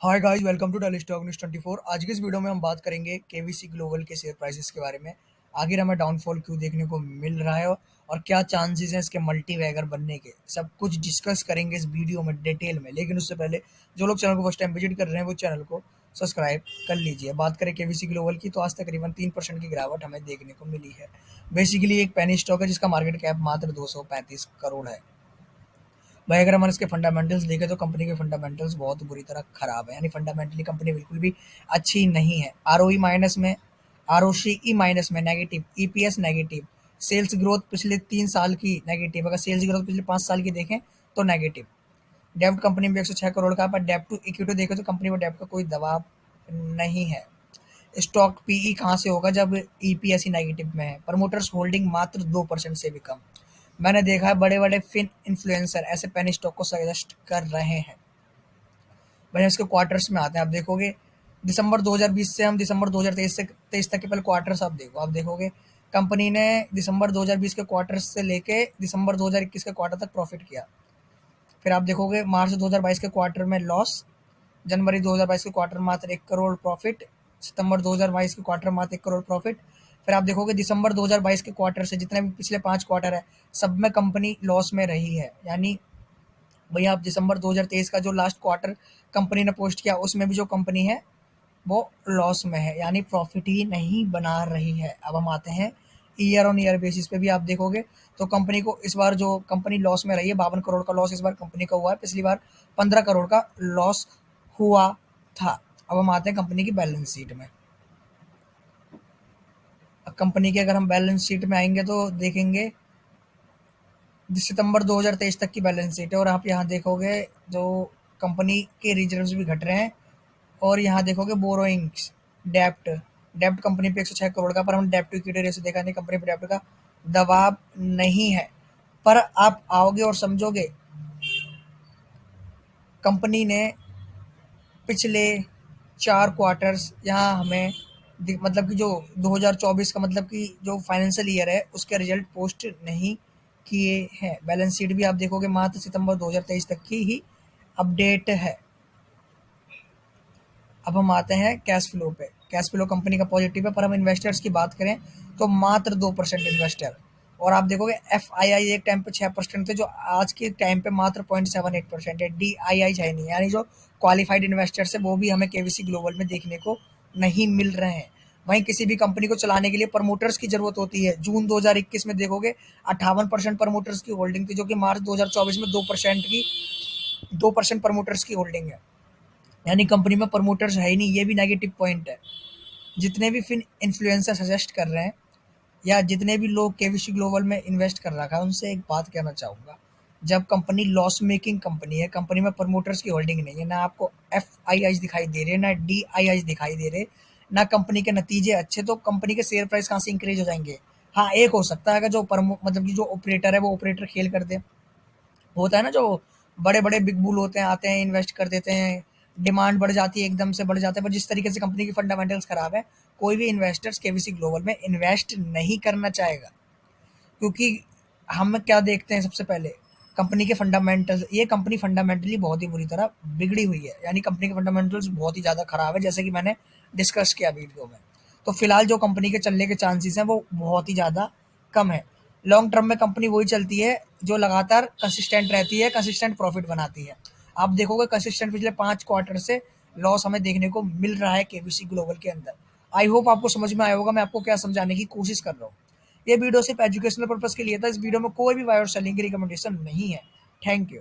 Hi guys, welcome to daily stock news 24। आज की इस वीडियो में हम बात करेंगे केवीसी ग्लोबल के शेयर प्राइसेस के बारे में। आखिर हमें डाउनफॉल क्यों देखने को मिल रहा है और क्या चांसेस हैं इसके मल्टी वैगर बनने के, सब कुछ डिस्कस करेंगे इस वीडियो में डिटेल में। लेकिन उससे पहले जो लोग चैनल को फर्स्ट टाइम विजिट कर रहे हैं वो चैनल को सब्सक्राइब कर लीजिए। बात करें केवीसी ग्लोबल की, तो आज तकरीबन 3% की गिरावट हमें देखने को मिली है। बेसिकली एक पेनी स्टॉक है जिसका मार्केट कैप मात्र 235 करोड़ है। भाई अगर हम इसके फंडामेंटल्स देखें तो कंपनी के फंडामेंटल्स बहुत बुरी तरह खराब है, यानी फंडामेंटली कंपनी बिल्कुल भी अच्छी नहीं है। आरओई माइनस में, आरओसीई माइनस में, negative EPS negative, sales growth पिछले 3 साल की नेगेटिव, अगर सेल्स ग्रोथ पिछले 5 साल की देखें तो नेगेटिव। डेब्ट कंपनी में 106 करोड़ का, पर डेब्ट टू इक्विटी देखें तो कंपनी में डेब्ट का कोई दबाव नहीं है। स्टॉक पीई कहाँ से होगा जब ईपीएस ही नेगेटिव में है। प्रमोटर्स होल्डिंग मात्र 2% से भी कम। मैंने देखा है बड़े बड़े फिन इन्फ्लुएंसर ऐसे पेनी स्टॉक को सजेस्ट कर रहे हैं। वहीं इसके क्वार्टर्स में आते हैं, आप देखोगे दिसंबर 2020 से हम दिसंबर 2023 से 23 तक के पहले क्वार्टर्स आप देखोगे कंपनी ने दिसंबर 2020 के क्वार्टर से लेके दिसंबर 2021 के क्वार्टर तक प्रॉफिट किया। फिर आप देखोगे मार्च 2022 के क्वार्टर में लॉस, जनवरी 2022 के क्वार्टर मात्र 1 करोड़ प्रॉफिट, सितंबर 2022 के क्वार्टर मात्र 1 करोड़ प्रॉफिट। फिर आप देखोगे दिसंबर 2022 के क्वार्टर से जितने भी पिछले 5 क्वार्टर है सब में कंपनी लॉस में रही है। यानी भैया आप दिसंबर 2023 का जो लास्ट क्वार्टर कंपनी ने पोस्ट किया उसमें भी जो कंपनी है वो लॉस में है, यानी प्रॉफिट ही नहीं बना रही है। अब हम आते हैं ईयर ऑन ईयर बेसिस पे भी आप देखोगे तो कंपनी को इस बार जो कंपनी लॉस में रही है 52 करोड़ का लॉस इस बार कंपनी का हुआ है, पिछली बार 15 करोड़ का लॉस हुआ था। अब हम आते हैं कंपनी की बैलेंस शीट में। अब कंपनी की अगर हम बैलेंस शीट में आएंगे तो देखेंगे सितंबर 2023 तक की बैलेंस शीट है, और आप यहाँ देखोगे जो कंपनी के रिजर्व्स भी घट रहे हैं। और यहाँ देखोगे बोरोइंग्स, डेप्ट डेप्ट कंपनी पे 106 करोड़ का, पर हम डेप्ट टू इक्विटी रेशियो देखा नहीं, कंपनी पे डेप्ट का दबाव नहीं है। पर आप आओगे और समझोगे कंपनी ने पिछले 4 क्वार्टर्स यहाँ हमें मतलब कि जो 2024 का मतलब कि जो फाइनेंशियल ईयर है उसके रिजल्ट पोस्ट नहीं किए हैं। बैलेंस शीट भी आप देखोगे मात्र सितंबर 2023 तक की ही अपडेट है। अब हम आते हैं कैश फ्लो पे। कैश फ्लो कंपनी का पॉजिटिव है, पर हम इन्वेस्टर्स की बात करें तो मात्र 2% इन्वेस्टर। और आप देखोगे एफ आई आई एक टाइम पे 6% थे, जो आज के टाइम पे मात्र 0.78% है। डी आई आई है नहीं, यानी जो क्वालिफाइड इन्वेस्टर्स है वो भी हमें केवीसी ग्लोबल में देखने को नहीं मिल रहे हैं। वहीं किसी भी कंपनी को चलाने के लिए प्रमोटर्स की जरूरत होती है। जून 2021 में देखोगे 58% प्रमोटर्स की होल्डिंग थी, जो कि मार्च 2024 में 2% प्रमोटर्स की होल्डिंग है। यानी कंपनी में प्रमोटर्स है ही नहीं, ये भी नेगेटिव पॉइंट है। जितने भी फिन इन्फ्लुएंसर सजेस्ट कर रहे हैं या जितने भी लोग केवीसी ग्लोबल में इन्वेस्ट कर रखा है उनसे एक बात कहना चाहूँगा, जब कंपनी लॉस मेकिंग कंपनी है, कंपनी में प्रमोटर्स की होल्डिंग नहीं है, ना आपको एफ आई आई दिखाई दे रहे, ना डी आई आई दिखाई दे रहे, ना कंपनी के नतीजे अच्छे, तो कंपनी के शेयर प्राइस कहाँ से इंक्रीज हो जाएंगे। हाँ, एक हो सकता है अगर जो मतलब कि जो ऑपरेटर है वो ऑपरेटर खेल कर दे। होता है ना जो बड़े बड़े बिग बुल होते हैं, आते हैं इन्वेस्ट कर देते हैं, डिमांड बढ़ जाती है, एकदम से बढ़ जाता है। पर जिस तरीके से कंपनी की फंडामेंटल्स खराब है कोई भी इन्वेस्टर्स केवीसी ग्लोबल में इन्वेस्ट नहीं करना चाहेगा। क्योंकि हम क्या देखते हैं सबसे पहले कंपनी के फंडामेंटल्स, ये कंपनी फंडामेंटली बहुत ही बुरी तरह बिगड़ी हुई है, यानी कंपनी के फंडामेंटल्स बहुत ही ज़्यादा खराब है, जैसे कि मैंने डिस्कस किया वीडियो में। तो फिलहाल जो कंपनी के चलने के चांसेस हैं वो बहुत ही ज़्यादा कम है। लॉन्ग टर्म में कंपनी वही चलती है जो लगातार कंसिस्टेंट रहती है, कंसिस्टेंट प्रॉफिट बनाती है। आप देखोगे कंसिस्टेंट पिछले 5 क्वार्टर से लॉस हमें देखने को मिल रहा है केवीसी ग्लोबल के अंदर। आई होप आपको समझ में आया होगा मैं आपको क्या समझाने की कोशिश कर रहा हूँ। ये वीडियो सिर्फ एजुकेशनल पर्पस के लिए था, इस वीडियो में कोई भी बाय और सेलिंग की रिकमेंडेशन नहीं है। Thank you.